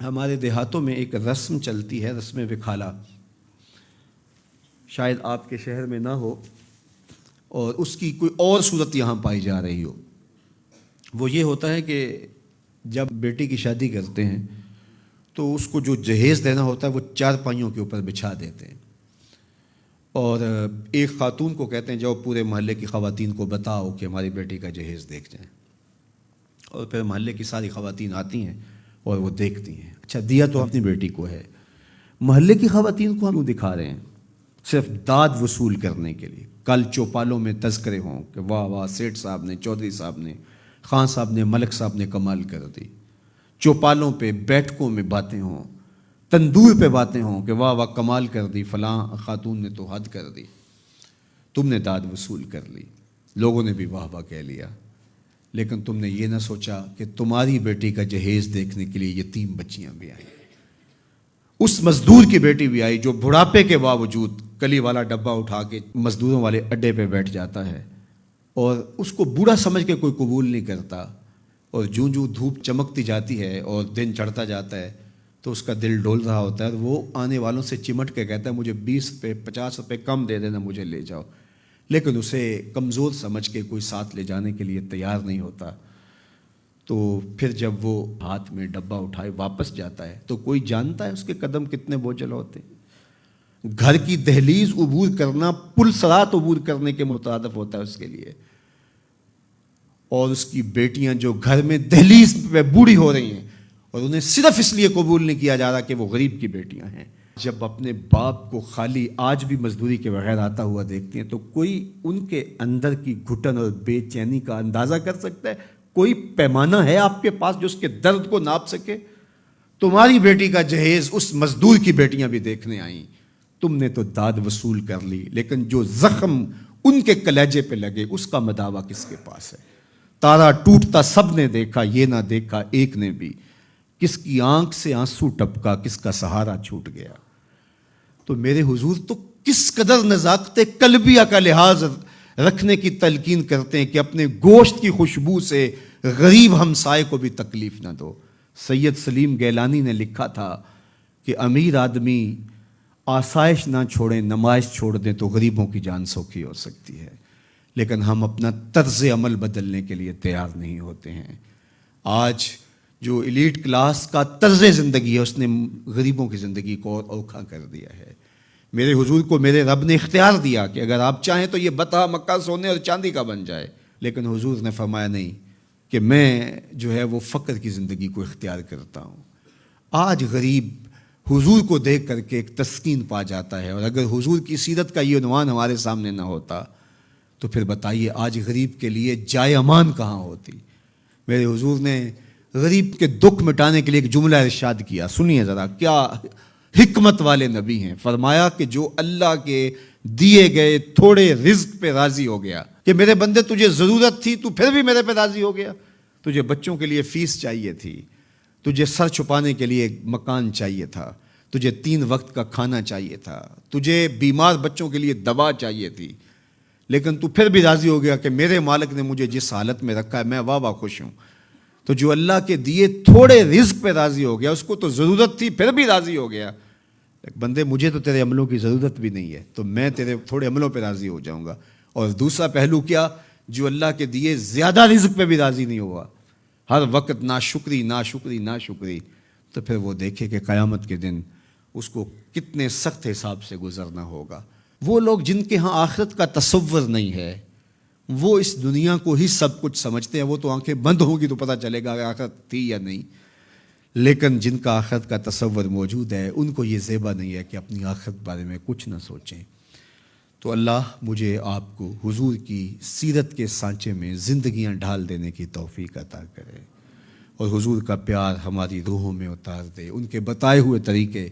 ہمارے دیہاتوں میں ایک رسم چلتی ہے، رسم وکھالا، شاید آپ کے شہر میں نہ ہو اور اس کی کوئی اور صورت یہاں پائی جا رہی ہو۔ وہ یہ ہوتا ہے کہ جب بیٹی کی شادی کرتے ہیں تو اس کو جو جہیز دینا ہوتا ہے وہ چارپائیوں کے اوپر بچھا دیتے ہیں، اور ایک خاتون کو کہتے ہیں جاؤ پورے محلے کی خواتین کو بتاؤ کہ ہماری بیٹی کا جہیز دیکھ جائیں، اور پھر محلے کی ساری خواتین آتی ہیں اور وہ دیکھتی ہیں۔ اچھا، دیا تو اپنی بیٹی کو ہے، محلے کی خواتین کو ہم دکھا رہے ہیں صرف داد وصول کرنے کے لیے۔ کل چوپالوں میں تذکرے ہوں کہ واہ واہ سیٹھ صاحب نے، چودھری صاحب نے، خان صاحب نے، ملک صاحب نے کمال کر دی۔ چوپالوں پہ، بیٹھکوں میں باتیں ہوں، تندور پہ باتیں ہوں کہ واہ واہ کمال کر دی، فلاں خاتون نے تو حد کر دی، تم نے داد وصول کر لی، لوگوں نے بھی واہ واہ کہہ لیا، لیکن تم نے یہ نہ سوچا کہ تمہاری بیٹی کا جہیز دیکھنے کے لیے یتیم بچیاں بھی آئیں، اس مزدور کی بیٹی بھی آئی جو بڑھاپے کے باوجود کلی والا ڈبہ اٹھا کے مزدوروں والے اڈے پہ بیٹھ جاتا ہے، اور اس کو بوڑھا سمجھ کے کوئی قبول نہیں کرتا، اور جوں جوں دھوپ چمکتی جاتی ہے اور دن چڑھتا جاتا ہے تو اس کا دل ڈول رہا ہوتا ہے، اور وہ آنے والوں سے چمٹ کے کہتا ہے مجھے 20 روپے 50 روپے کم دے دینا، مجھے لے جاؤ، لیکن اسے کمزور سمجھ کے کوئی ساتھ لے جانے کے لیے تیار نہیں ہوتا۔ تو پھر جب وہ ہاتھ میں ڈبہ اٹھائے واپس جاتا ہے تو کوئی جانتا ہے اس کے قدم کتنے بوجھل ہوتے ہیں؟ گھر کی دہلیز عبور کرنا پل صراط عبور کرنے کے مترادف ہوتا ہے اس کے لیے، اور اس کی بیٹیاں جو گھر میں دہلیز پہ بوڑھی ہو رہی ہیں اور انہیں صرف اس لیے قبول نہیں کیا جا رہا کہ وہ غریب کی بیٹیاں ہیں، جب اپنے باپ کو خالی آج بھی مزدوری کے بغیر آتا ہوا دیکھتی ہیں تو کوئی ان کے اندر کی گھٹن اور بے چینی کا اندازہ کر سکتا ہے؟ کوئی پیمانہ ہے آپ کے پاس جو اس کے درد کو ناپ سکے؟ تمہاری بیٹی کا جہیز اس مزدور کی بیٹیاں بھی دیکھنے آئیں، تم نے تو داد وصول کر لی، لیکن جو زخم ان کے کلیجے پہ لگے اس کا مداوا کس کے پاس ہے؟ تارا ٹوٹتا سب نے دیکھا، یہ نہ دیکھا ایک نے بھی، کس کی آنکھ سے آنسو ٹپکا، کس کا سہارا چھوٹ گیا۔ تو میرے حضور تو کس قدر نزاکت قلبیہ کا لحاظ رکھنے کی تلقین کرتے ہیں کہ اپنے گوشت کی خوشبو سے غریب ہمسائے کو بھی تکلیف نہ دو۔ سید سلیم گیلانی نے لکھا تھا کہ امیر آدمی آسائش نہ چھوڑیں، نمائش چھوڑ دیں تو غریبوں کی جان سوکھی ہو سکتی ہے، لیکن ہم اپنا طرز عمل بدلنے کے لیے تیار نہیں ہوتے ہیں۔ آج جو ایلیٹ کلاس کا طرز زندگی ہے اس نے غریبوں کی زندگی کو اور اوکھا کر دیا ہے۔ میرے حضور کو میرے رب نے اختیار دیا کہ اگر آپ چاہیں تو یہ بتا مکہ سونے اور چاندی کا بن جائے، لیکن حضور نے فرمایا نہیں، کہ میں جو ہے وہ فقر کی زندگی کو اختیار کرتا ہوں۔ آج غریب حضور کو دیکھ کر کے ایک تسکین پا جاتا ہے، اور اگر حضور کی سیرت کا یہ عنوان ہمارے سامنے نہ ہوتا تو پھر بتائیے آج غریب کے لیے جائے امان کہاں ہوتی؟ میرے حضور نے غریب کے دکھ مٹانے کے لیے ایک جملہ ارشاد کیا، سنیے ذرا، کیا حکمت والے نبی ہیں۔ فرمایا کہ جو اللہ کے دیے گئے تھوڑے رزق پہ راضی ہو گیا، کہ میرے بندے تجھے ضرورت تھی تو پھر بھی میرے پہ راضی ہو گیا، تجھے بچوں کے لیے فیس چاہیے تھی، تجھے سر چھپانے کے لیے مکان چاہیے تھا، تجھے 3 وقت کا کھانا چاہیے تھا، تجھے بیمار بچوں کے لیے دوا چاہیے تھی، لیکن تو پھر بھی راضی ہو گیا کہ میرے مالک نے مجھے جس حالت میں رکھا ہے میں واہ واہ خوش ہوں۔ تو جو اللہ کے دیے تھوڑے رزق پہ راضی ہو گیا، اس کو تو ضرورت تھی پھر بھی راضی ہو گیا، بندے مجھے تو تیرے عملوں کی ضرورت بھی نہیں ہے تو میں تیرے تھوڑے عملوں پہ راضی ہو جاؤں گا۔ اور دوسرا پہلو کیا؟ جو اللہ کے دیے زیادہ رزق پہ بھی راضی نہیں ہوا، ہر وقت ناشکری ناشکری ناشکری، تو پھر وہ دیکھے کہ قیامت کے دن اس کو کتنے سخت حساب سے گزرنا ہوگا۔ وہ لوگ جن کے ہاں آخرت کا تصور نہیں ہے، وہ اس دنیا کو ہی سب کچھ سمجھتے ہیں، وہ تو آنکھیں بند ہوگی تو پتہ چلے گا کہ آخرت تھی یا نہیں، لیکن جن کا آخرت کا تصور موجود ہے ان کو یہ زیبا نہیں ہے کہ اپنی آخرت بارے میں کچھ نہ سوچیں۔ تو اللہ مجھے آپ کو حضور کی سیرت کے سانچے میں زندگیاں ڈھال دینے کی توفیق عطا کرے، اور حضور کا پیار ہماری روحوں میں اتار دے، ان کے بتائے ہوئے طریقے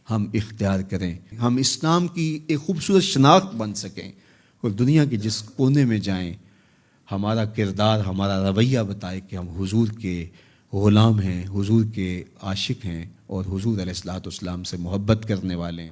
ہم اختیار کریں، ہم اسلام کی ایک خوبصورت شناخت بن سکیں، اور دنیا کے جس کونے میں جائیں ہمارا کردار، ہمارا رویہ بتائے کہ ہم حضور کے غلام ہیں، حضور کے عاشق ہیں، اور حضور علیہ الصلوۃ والسلام سے محبت کرنے والے ہیں۔